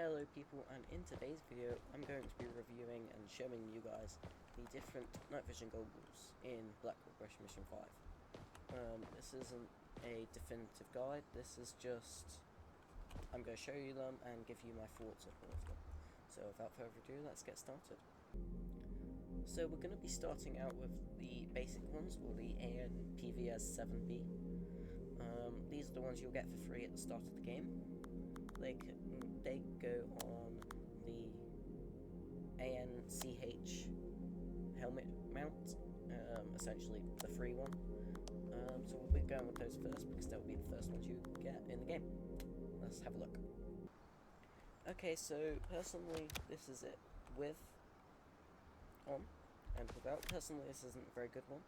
Hello people, and in today's video I'm going to be reviewing and showing you guys the different night vision goggles in Blackwater BRM5. This isn't a definitive guide, this is just, I'm going to show you them and give you my thoughts on all of them. So without further ado, let's get started. So we're going to be starting out with the basic ones, or the BRM5 NVG. These are the ones you'll get for free at the start of the game. They go on the ANCH helmet mount, essentially the free one. So we'll be going with those first because they'll be the first ones you get in the game. Let's have a look. Okay, so personally this is it with on and without. Personally this isn't a very good one,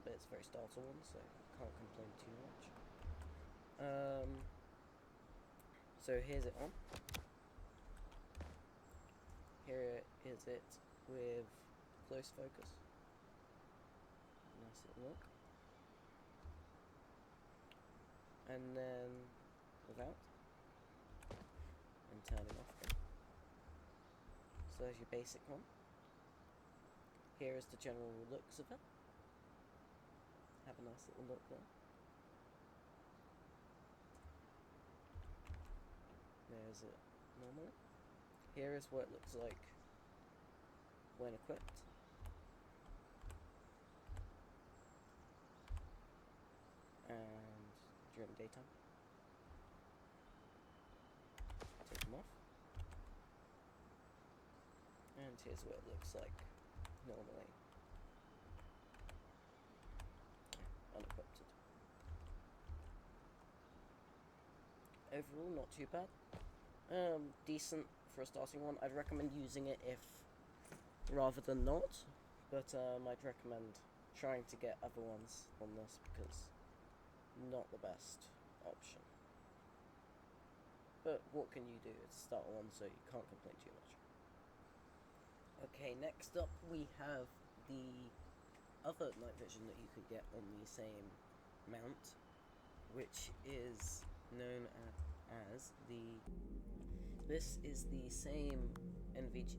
but it's a very starter one, so can't complain too much. So here's it on. Here is it with close focus. Nice little look. And then without. And turning off again. So there's your basic one. Here is the general looks of it. Have a nice little look there. There's it normally. Here is what it looks like when equipped. And during the daytime. Take them off. And here's what it looks like normally unequipped. Overall, not too bad. Decent for a starting one. I'd recommend using it if rather than not, but I'd recommend trying to get other ones on this because not the best option. But what can you do? It's a starter one, so you can't complain too much. Okay, next up we have the other night vision that you could get on the same mount, which is known as the... This is the same NVG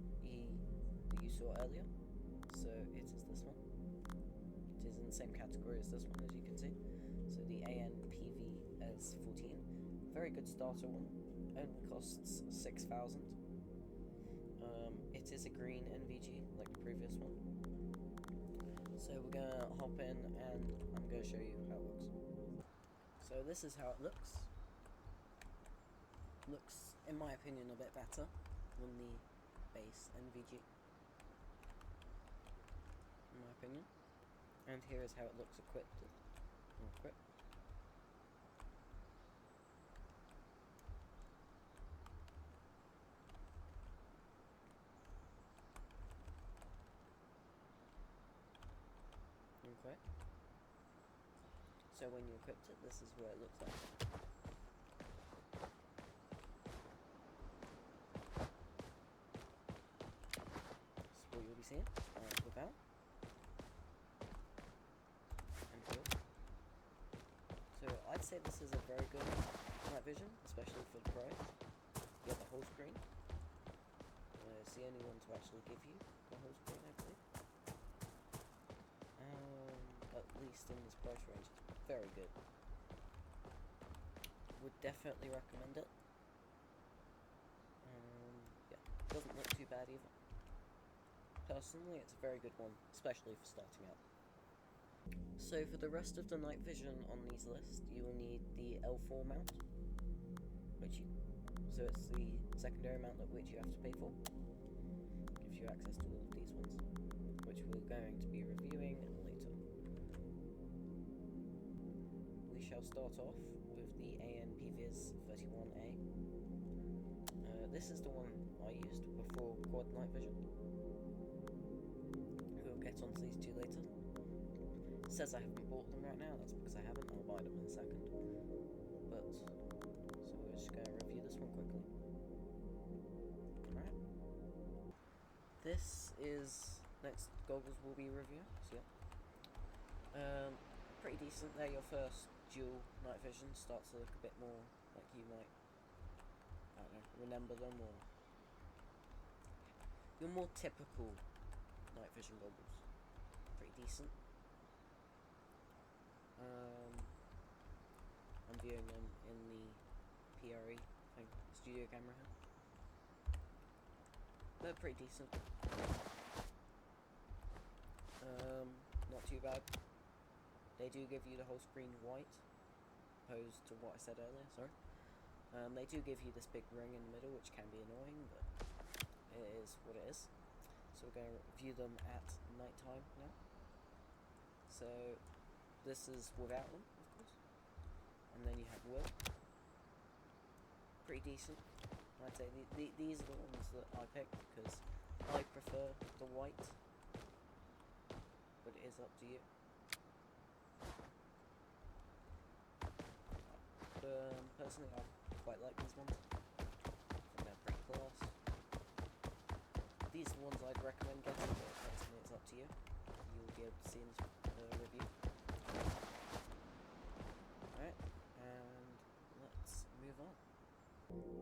that you saw earlier, so it is this one. It is in the same category as this one, as you can see. So the ANPVS14, very good starter one, only costs 6,000. It is a green NVG, like the previous one. So we're gonna hop in and I'm gonna show you how it looks. So this is how it looks. Looks, in my opinion, a bit better than the base NVG, in my opinion. And here is how it looks equipped. Okay. So when you equipped it, this is what it looks like. You'll be seeing without and good. So I'd say this is a very good night vision, especially for the price. You get the whole screen. It's the only one to actually give you the whole screen, I believe. At least in this price range, it's very good. Would definitely recommend it. Yeah, doesn't look too bad either. Personally, it's a very good one, especially for starting out. So for the rest of the night vision on these lists, you will need the L4 mount, so it's the secondary mount which you have to pay for. Gives you access to all of these ones, which we're going to be reviewing later. We shall start off with the ANPVS31A. This is the one I used before quad night vision. We'll get onto these two later. It says I haven't bought them right now, that's because I haven't. I'll buy them in a second. But, so we're just going to review this one quickly. Alright. This is next goggles we'll be reviewing, so yeah. Pretty decent. They're your first dual night vision. Starts to look a bit more like you might, I don't know, remember them, or your more typical night vision goggles. Pretty decent. I'm viewing them in the PRE thing, studio camera here. They're pretty decent. Not too bad. They do give you the whole screen white, opposed to what I said earlier, sorry. They do give you this big ring in the middle, which can be annoying, but it is what it is. So we're going to view them at night time now. So this is without them, of course. And then you have with. Pretty decent. I'd say these are the ones that I picked because I prefer the white, but it is up to you. Personally, I quite like these ones. I think they're pretty class. These are the ones I'd recommend getting, but personally it's up to you. You'll be able to see in this review. Alright, and let's move on.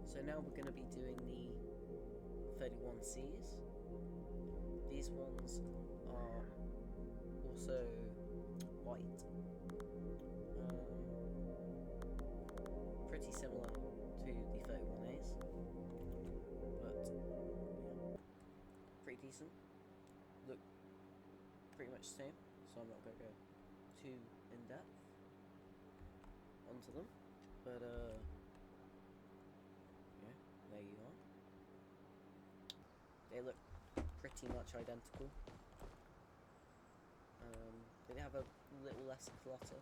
So now we're going to be doing the 31Cs. These ones are also white. Pretty similar to the 31As, but yeah, pretty decent. Look pretty much the same, so I'm not going to go too in depth onto them, but yeah, there you are. They look pretty much identical. They have a little less clutter,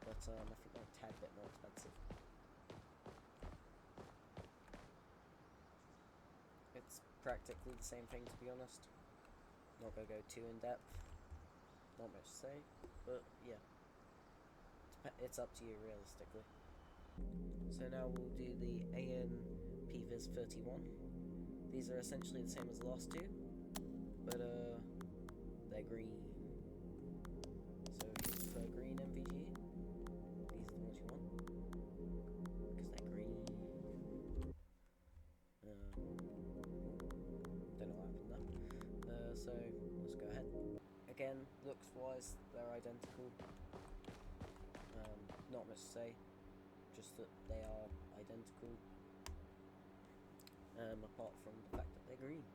but I think they're a tad bit more expensive. It's practically the same thing, to be honest. Not going to go too in depth. Not much to say, but yeah, it's up to you realistically. So now we'll do the AN-PVIS 31. These are essentially the same as the last two, but they're green. So if you prefer green NVG, these are the ones you want, because they're green. Don't know what happened there. So let's go ahead. Again, looks wise, they're identical. Not much to say, just that they are identical. Apart from the fact that they're green.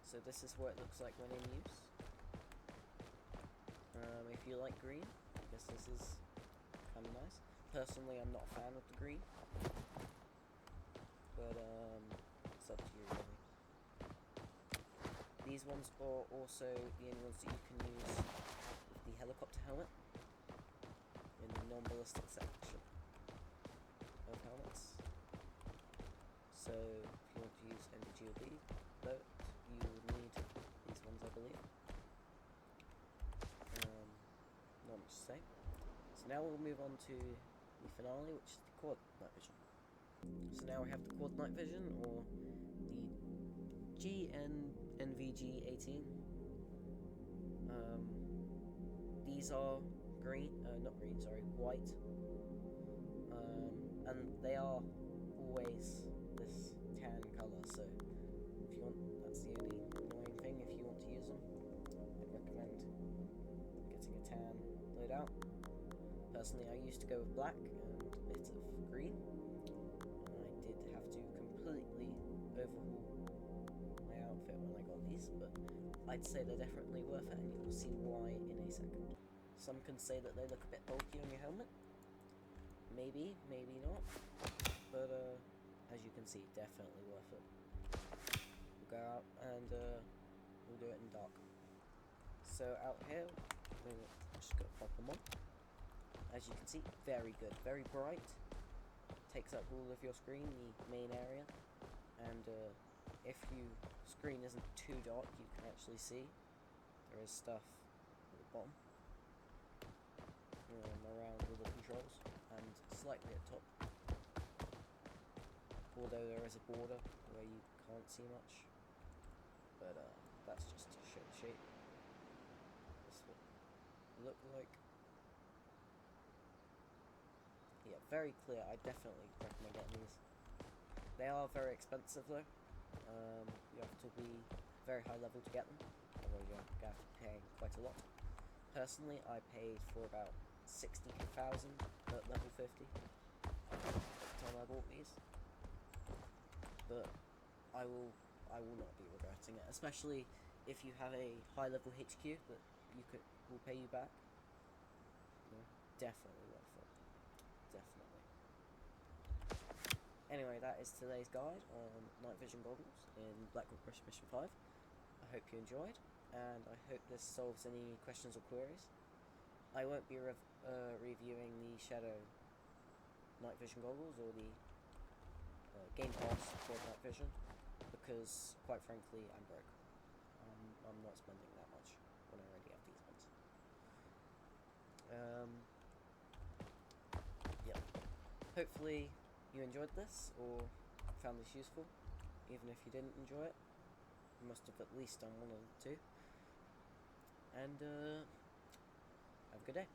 So this is what it looks like when in use. If you like green, I guess this is kind of nice. Personally, I'm not a fan of the green, but it's up to you really. These ones are also the only ones that you can use with the helicopter helmet in the non-ballistic section of helmets. So if you want to use NVG or B, but you would need these ones, I believe. Not much to say. So now we'll move on to the finale, which is the quad night vision. So now we have the quad night vision, or the NVG 18. These are green, white. And they are always this tan colour, so if you want, that's the only annoying thing. If you want to use them, I'd recommend getting a tan laid out. Personally, I used to go with black and a bit of green, and I did have to completely overhaul my outfit when I got these, but I'd say they're definitely worth it, and you'll see why in a second. Some can say that they look a bit bulky on your helmet. Maybe, maybe not, but as you can see, definitely worth it. We'll go out and we'll do it in dark. So out here, we're just going to pop them on. As you can see, very good, very bright. Takes up all of your screen, the main area, and if your screen isn't too dark, you can actually see there is stuff at the bottom. Around all the controls and slightly at top, although there is a border where you can't see much, but that's just to show the shape. This is what it look like. Yeah, very clear. I definitely recommend getting these. They are very expensive though. You have to be very high level to get them, although you're going to have to pay quite a lot. Personally, I paid for about 60,000 at level 50 at the time I bought these, but I will not be regretting it, especially if you have a high level HQ that will pay you back. You know, definitely worth it. Definitely. Anyway, that is today's guide on night vision goggles in Blackwood Brush Mission 5. I hope you enjoyed, and I hope this solves any questions or queries. I won't be reviewing the Shadow night vision goggles or the Game Pass for night vision because, quite frankly, I'm broke. I'm not spending that much when I already have these ones. Yeah. Hopefully you enjoyed this or found this useful. Even if you didn't enjoy it, you must have at least done one of the two. And have a good day.